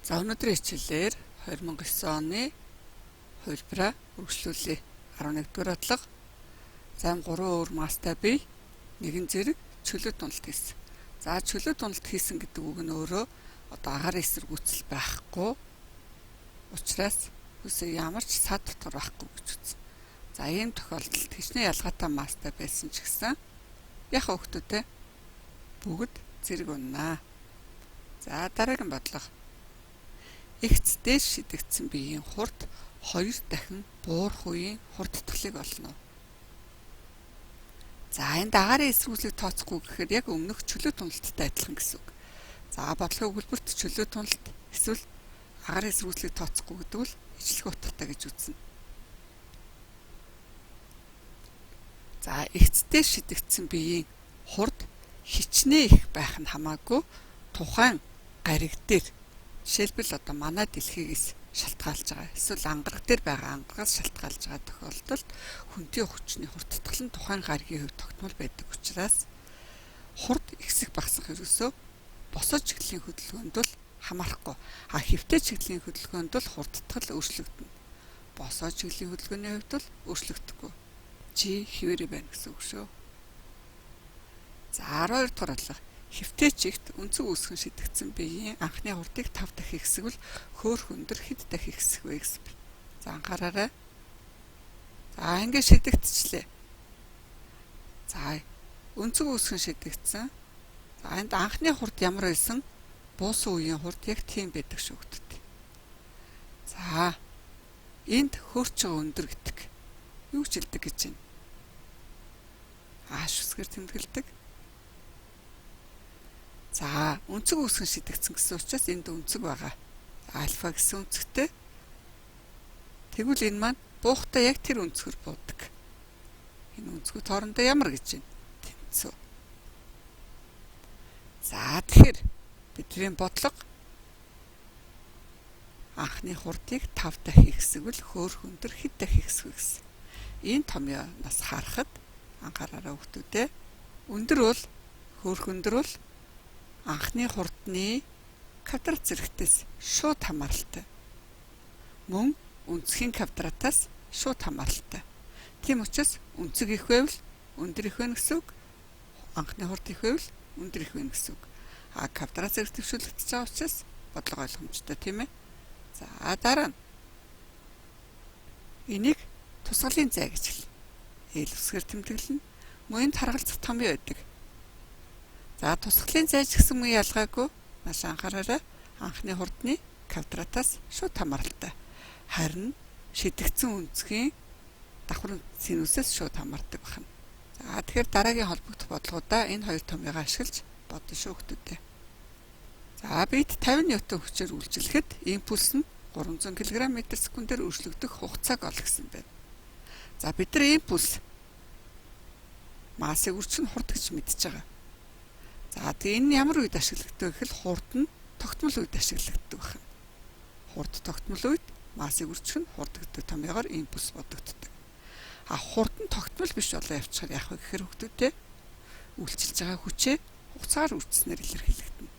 За өнөөдрийн хичээлээр 2009 оны хувилбараа үргэлжлүүлье. 11-р бодлого. За 3 өөр мастай бий, нэгэн зэрэг чөлөө туналт хийсэн. За чөлөө туналт хийсэн гэдэг үг нь өөрөө одоо агаар эсэргүүцэл байхгүй. Учираас хүсээ ямар ч сад дотор байхгүй гэж үзсэн. За ийм тохиолдолд хичнээн ялгаатай мастай байсан ч гэсэн яг хүүхдүүдээ бүгд зэрэг уннаа. За дараагийн бодлого. Игц дээш шидэгдсэн биеийн хурд 2 дахин буурах үеийн хурдтгалыг олно. За энэ агаарын эсрүүцлийг тооцохгүй гэхээр яг өмнөх чөлөө туналттай адилхан гэсэн үг. За бодлогын өгүүлбэрт чөлөө туналт эсвэл агаарын эсрүүцлийг тооцохгүй гэдэг нь ижлэх утгатай гэж үзнэ. За игц дээш шидэгдсэн биеийн хурд хичнээн их байх нь хамаагүй тухайн гариг дээр жишээлбэл одоо манай дэлхийгээс шалтгаалж байгаа эсвэл ангараг дээр байгаа ангарагаас шалтгаалж байгаа тохиолдолд хүнтэй хүчний хурдтгал нь тухайн гаригийн хувьд тогтмол байдаг учраас хурд ихсэх багасах ерөөсөө босоо чиглэлийн хөдөлгөөнд бол хамаарахгүй. Хэвтэй чиглэлийн хөдөлгөөнд бол хурдтгал өөрчлөгдөнө. Босоо чиглэлийн хөдөлгөөний хувьд бол өөрчлөгдөхгүй. Жи хэвээрээ байна гэсэн үг шүү. За 12 дахь бодлого. Хэвтэй чигт өнцөг үүсгэн шидэгдсэн биеийн анхны хурдыг 5 дахин ихсгвэл хөөх өндөр хэд дахин ихсэх вэ гэсэн. За анхаараарай. За ингэ шидэгдчихлээ. За өнцөг үүсгэн шидэгдсэн. За энд анхны хурд ямар байсан? Буусан үеийн хурд яг тийм байдаг шүү гэдэг. За энд хөрч байгаа өндөр гэдэг. Юу ч хэлдэг гэж байна. Ааш үсгээр тэмдэглэдэг. За өнцөг үүсгэн шидэгдсэн гэсэн учраас энд өнцөг байгаа. Альфа гэсэн өнцгтэй. Тэгвэл энэ маань буухтаа яг тэр өнцгөр буудаг. Энэ өнцгүүд хоорондоо ямар гэж байна? Тэнцүү. За тэгэхээр бидний бодлого анхны хурдыг 5 дахин ихсгвэл хөөх өндөр хэд дахин ихсэх вэ гэсэн. Энэ томьёоноос харахад анхаараарай хүүхдүүдээ. Өндөр бол хөөх өндөр бол анхны хурдны квадрат зэрэгтээс шууд хамааралтай. Мөн өнцгийн квадратаас шууд хамааралтай. Тийм учраас өнцөг их байвал өндөр их байна гэсэн үг. Анхны хурд их байвал өндөр их байна гэсэн үг. Квадрат зэрэг төвшүүлэгдэж байгаа учраас бодлого ойлгомжтой тийм ээ. За дараа нь энийг тусгалын зай гэж хэлнэ. Эл үсгээр тэмдэглэнэ. Мөн таргалзах томьёо байдаг. За тусгалын зай ч гэсэн мөн ялгаагүй. Маш анхаараарай. Анхны хурдны квадратаас шууд хамааралтай. Харин шидэгдсэн өнцгийн давхар синусээс шууд хамаардаг байна. За тэгэхээр дараагийн холбогдох бодлогуудаа энэ хоёр томьёогоо ашиглаж бодно шүү хүүхдүүдээ. За бид 50 ньютон хүчээр үйлчлэхэд импульс нь 300 кг/с-ээр өөрчлөгдөх хугацааг ол гэсэн байна. За бид нар импульс массыг үржих нь хурд гэж мэдж байгаа. За тэгээ энэ ямар үед ашиглагддаг гэхэл хурд нь тогтмол үед ашиглагддаг байна. Хурд тогтмол үед массыг үржих нь хурд гэдэг томьёогоор импульс бодогддог. Хурд нь тогтмол биш болоо явчихаар яах вэ гэхээр хүүхдүүдээ үйлчилж байгаа хүчээ хугацаагаар үржснээр илэрхийлэгдэнэ.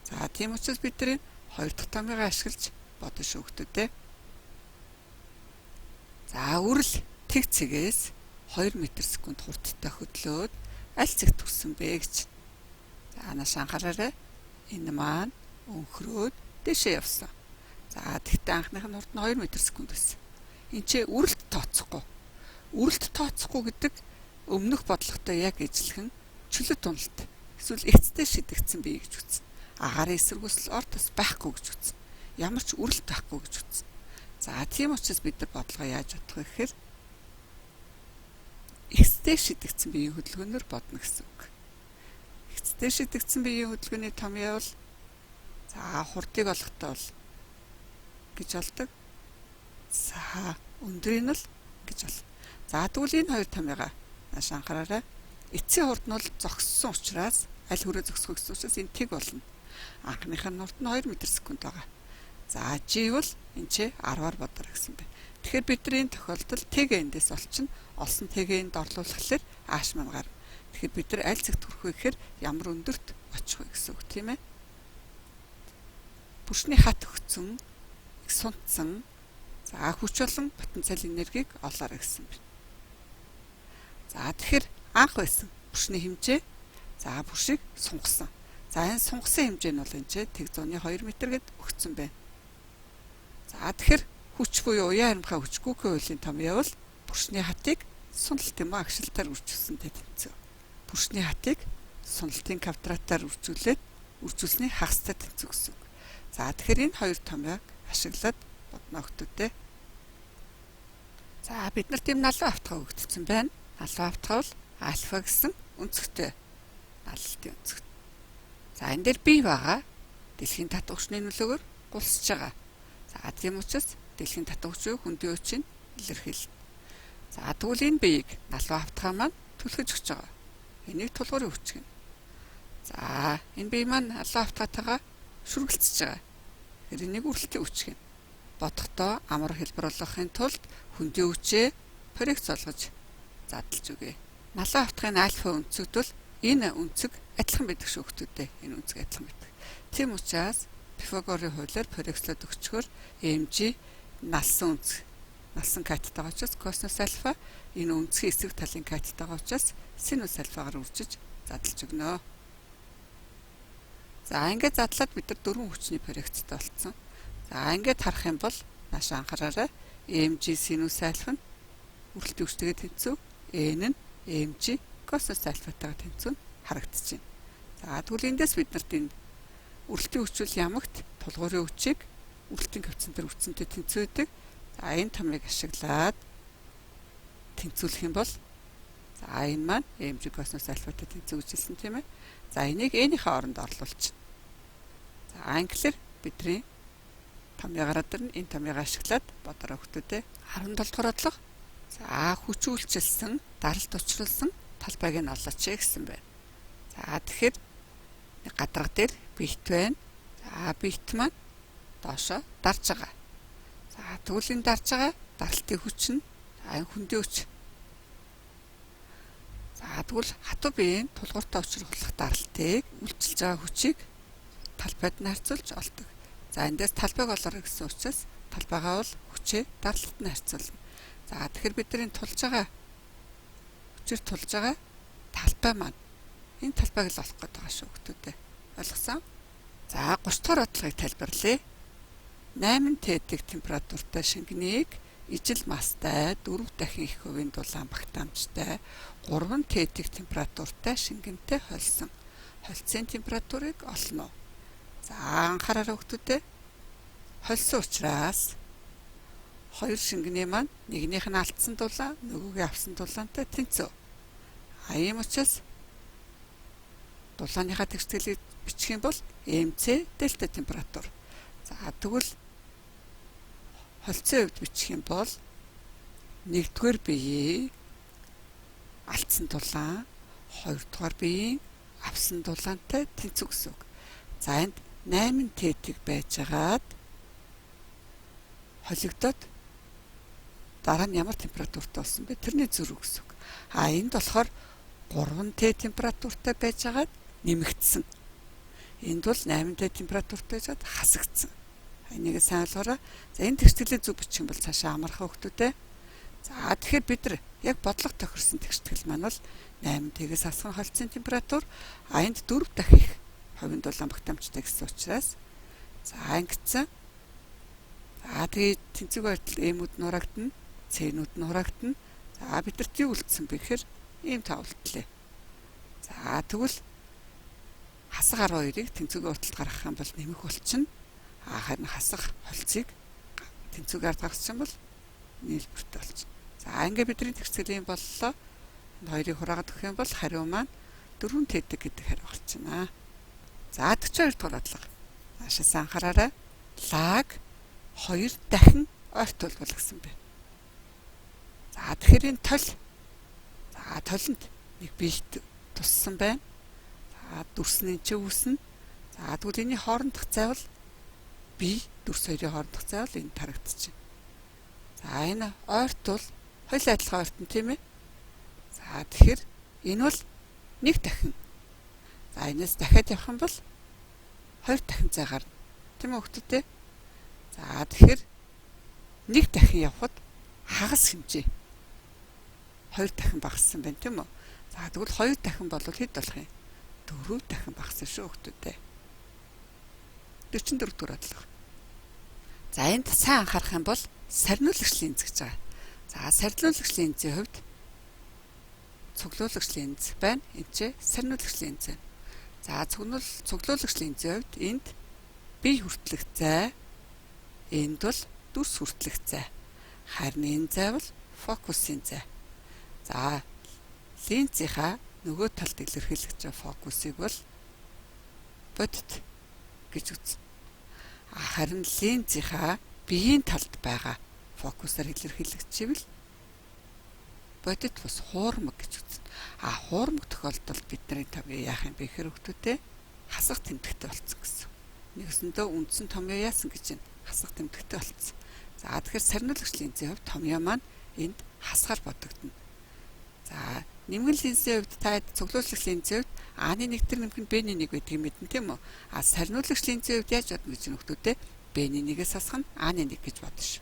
За тийм учраас бид нар хоёр дахь томьёогоо ашиглаж бодно шүү хүүхдүүдээ. За үрэл тэг цэгээс 2 м/с хурдтай хөдлөөд аль цэгт хүрсэн бэ гэж. За анаас анхаараарай. Энэ маань өнхрөөд дэшээ явсан. За тэгтээ анхных нь хурд нь 2 м/с байсан. Энд чи үрэлт тооцохгүй. Үрэлт тооцохгүй гэдэг өмнөх бодлоготой яг ижилхэн чөлөө туналт эсвэл эцтэй шидэгдсэн бие гэж үзнэ. Агаарын эсэргүүцэл ортос байхгүй гэж үзнэ. Ямар ч үрэлт байхгүй гэж үзнэ. За тийм учраас бид нар бодлого яаж бодох вэ гэхээр эцтэй шидэгдсэн биеийн хөдөлгөөнөөр бодно гэсэн үг. Эцтэй шидэгдсэн биеийн хөдөлгөөний томьёо бол за хурдыг олохдоо бол гэж олдог. За өндрийг нь л гэж болно. За тэгвэл энэ хоёр томьёогоо маш анхаараарай. Эцсийн хурд нь бол зогссон учраас аль хүрээ зогсох гэсэн учраас энэ тэг болно. Анхных нь хурд нь 2 м/с байгаа. За G бол энэ ч 10-аар бодорой гэсэн байна. Тэгэхээр бидний тохиолдолд тэг эндээс олчихно. Олсон тэгээ энд орлуулхлаар ааш маань гарна. Тэгэхээр бид нар аль цэгт хүрэх вэ гэхээр ямар өндөрт очих вэ гэсэн үг тийм ээ. Бүсний хат өгсөн, их сунтсан. За хүч болон потенциал энергийг олоорой гэсэн байна. За тэгэхээр анх байсан бүсний хэмжээ. За бүсийг сунгасан. За энэ сунгасан хэмжээ нь бол энэ тэг зууны 2 м гэд өгсөн байна. За тэгэхээр хүч буюу уян харимхай хүч гүүхийн хуулийн том явал бүсний хатыг суналт юм агшилтаар үржүүлсэнтэй тэнцэв. Бүсний хатыг суналтын квадратаар үржүүлсний хагастай тэнцүү гэсэн үг. За тэгэхээр энэ хоёр томьёог ашиглаад бодно өгтөдөө. За бид нарт ийм налуу автгаа өгдсөн байна. Налуу автгаа бол альфа гэсэн өнцгтэй налалтын өнцөг. За энэ дээр бий байгаа дэлхийн татах хүчний нөлөөгөөр гулсж байгаа. За тийм учраас дэлхийн татах хүчийг хөндийн хүчийг илэрхийлнэ. За тэгвэл энэ биеийг налуу автгаа маань түлхэж өгч байгаа. Энийг тулгуурын хүч гэнэ. За энэ бие маань налуу автгаатайгаа шүргэлцэж байгаа. Энийг үргэлтийн хүч гэнэ. Бодохдоо амар хэлбэр болгохын тулд хөндийн хүчээ проект болгож задлж өгье. Налуу автгын альфа өнцөгт бол энэ өнцөг адилхан байдаг шүү хүмүүстээ. Энэ өнцөг адилхан байдаг. Тийм учраас Пифагорын хуулиар проектлоод өгчгөр mg налсан өнцөг. Налсан каттайгаа учраас косинус альфа энэ өнцгийн эсрэг талын каттайгаа учраас синус альфагаар үржиж задлж өгнө. За ингээд задлаад бид нар дөрвөн хүчний проекттэй болцсон. За ингээд харах юм бол нааш анхаараарай. mg синус альфа нь үргэлтийн хүчтэйгээ тэнцүү, n нь mg косинус альфатайгаа тэнцүү харагдаж байна. За тэгвэл эндээс бид нарт энэ үргэлтийн хүчүүл ямагт тулгуурын хүчийг үргэлтийн коэффициент дээр үрцэнтэй тэнцвэдэг. За энэ томыг ашиглаад тэнцвүүлэх юм бол за энэ маань mg косинус альфатай тэнцвүүлсэн тийм ээ. За энийг n-ийн оронд орлуулж. За англиэр бидний томьёо гараад ирнэ. Энэ томьёог ашиглаад бодорой хүмүүстээ 17 дугаар бодлого. За хүч үйлчилсэн, даралт учруулсан талбайг нь олооч гэсэн байна. За тэгэхээр гадарга дээр бит байна. За бит маань доошоо дарж байгаа. За тэгвэл энэ дарж байгаа даралтын хүч нь энэ хөндийн хүч. За тэгвэл хатуу биеийн тулгууртай учруулах даралтыг үйлчилж байгаа хүчийг талбайд нь харьцуулж олдог. За эндээс талбайг олоорой гэсэн учраас талбайгаа бол хүчээ даралтад нь харьцуулна. За тэгэхээр бид нар энэ тулж байгаа хүчээр тулж байгаа талбай маань энэ талбайг л олох гээд байгаа шүү хүмүүстээ. Ойлгосон? За 30 дахь бодлогыг тайлбарлая. 8 Т-ийг температуртай шингэнийг ижил мастай 4 дахин их хувийн дулаан багтаамжтай 3 Т-ийг температуртай шингэнтэй холсон. Холцын температурыг олно. За анхаараарай хүмүүстээ. Холсон учраас хоёр шингэний маань нэгнийх нь алдсан дулаан, нөгөөгийн авсан дулаантай тэнцүү. Ийм учраас дулааныхаа тэгшгэлийг бичих юм бол mc дельта температур. За тэгвэл холцын хувьд бичих юм бол 1-р биеийг алдсан дулаан, 2-р биеийн авсан дулаантай тэнцүү гэсэн үг. За энд 8 Т-ийг байжгаад холигдоод дараа нь ямар температуртай болсон бэ? Тэрний зөрүү гэсэн үг. Энд болохоор 3 Т температуртай байжгаад нэмэгдсэн. Энд бол 8 Т температуртай байжгаад хасагдсан. Энийг сайн ойлгоорой. За энэ тэгшгэлээ зөв бичих юм бол цаашаа амархан хүмүүстээ. За тэгэхээр бид нар яг бодлого тохирсон тэгшгэл маань бол 8 Т-гээс асхан холцын температур, энд 4 дахин их хувийн дулаан багтаамжтай гэсэн учраас за ангидсан. За тэгээд тэнцвэг байдал M-үүд нь хураагдана, C-нүүд нь хураагдана. За бидэрт юу үлдсэн бэ гэхээр ийм тавлтлаа. За тэгвэл хасах 12-ыг тэнцвэгийн урталд гаргах юм бол нэмэх болчихно. Харин хасах холцыг тэнцвэгээр гаргах юм бол нийлбэртэй болчихно. За ингээ бидний тэгшгэлийн боллоо. Энэ хоёрыг хураагаад өгөх юм бол хариу маань 4 Т гэдэг хариу гарчна. За 42 дугаар бодлого. Наашаас анхаараарай. Лаг 2 дахин ойртуулбал гэсэн байна. За тэгэхээр энэ тол. За толонд нэг биет туссан байна. За дүрсний чи үүснэ. За тэгвэл энэ хоорондох зайвал бие дүрс хоёрын хоорондох зайвал энэ тарагдчихэв. За энэ ойртвол хоёул адилхан ойртон тийм ээ. За тэгэхээр энэ бол нэг дахин. За энэс дахиад явах юм бол 2 дахин зай гарна. Тийм үү хүүхдүүд? За тэгэхээр нэг дахин явхад хагас хэмжээ 2 дахин багассан байна тийм үү? За тэгвэл 2 дахин бол хэд болох юм? 4 дахин багассан шүү хүүхдүүд. 44 дугаар бодлого. За энд сайн анхаарах юм бол сарниулагч линз гэж байгаа. За сарниулагч линзийн хувьд цуглуулагч линз байна. Энд ч сарниулагч линз байна. За цуглуулагч линзийн хувьд энд бие хүртэлх зай, энд бол дүрс хүртэлх зай. Харин энэ зай бол фокусын зай. За линзийнхаа нөгөө талд илэрхийлж байгаа фокусыг бол бодит гэж үзнэ. Харин линзийнхаа биеийн талд байгаа фокусаар илэрхийлэгдчихвэл бодит бас хуурмаг гэж үзнэ. Хуурмаг тохиолдолд бидний томьёо яах юм бэ гэхээр хүүхдүүдээ хасах тэмдэгтэй болсон гэсэн. Нэгсэндээ үндсэн томьёо яасан гэж байна. Хасах тэмдэгтэй болсон. За тэгэхээр сарниулагч линзийн хувьд томьёо маань энд хасгаар бодогдно. За нэмгэн линзийн хувьд та цуглуулагч линзийн хувьд А-ны 1 төр нэмэх нь Б-ны 1 гэдэг юм мэднэ тийм үү? Сарниулагч линзийн хувьд яаж бодно гэж нөхдөөдөө Б-ны 1-ээс асах нь А-ны 1 гэж бодно ш.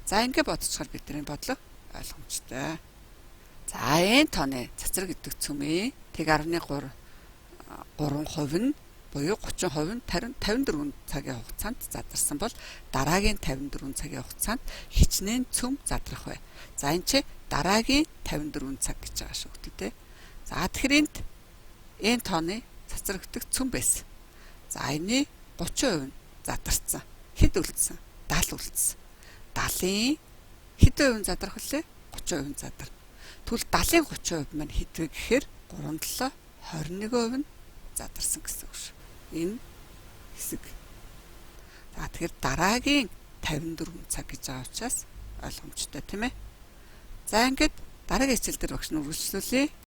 За ингэ бодцохоор бидний бодлого ойлгомжтой. За энэ тооны цацраг гэдэг цөмийн 1.3% нь буюу 30% нь 54 цагийн хугацаанд задарсан бол дараагийн 54 цагийн хугацаанд хичнээн цөм задрах бай. За энэ ч дараагийн 54 цаг гэж байгаа шүү дээ. За тэгэхээр энэ тооны цацрагддаг цөм байсан. За энэ 30% нь задарсан. Хэд үлдсэн? 70 үлдсэн. 70-ийн хэд хувийн задрах вүлээ? 30% задар. Тэгвэл 70-ийн 30% маань хэд вэ гэхээр 3-7 21% нь задарсан гэсэн үг шүү. Энэ хэсэг. За тэгэхээр дараагийн 54 цаг гэж байгаа учраас ойлгомжтой тийм ээ. За ингээд дараагийн хичээл дээр багш нь үргэлжлүүлье.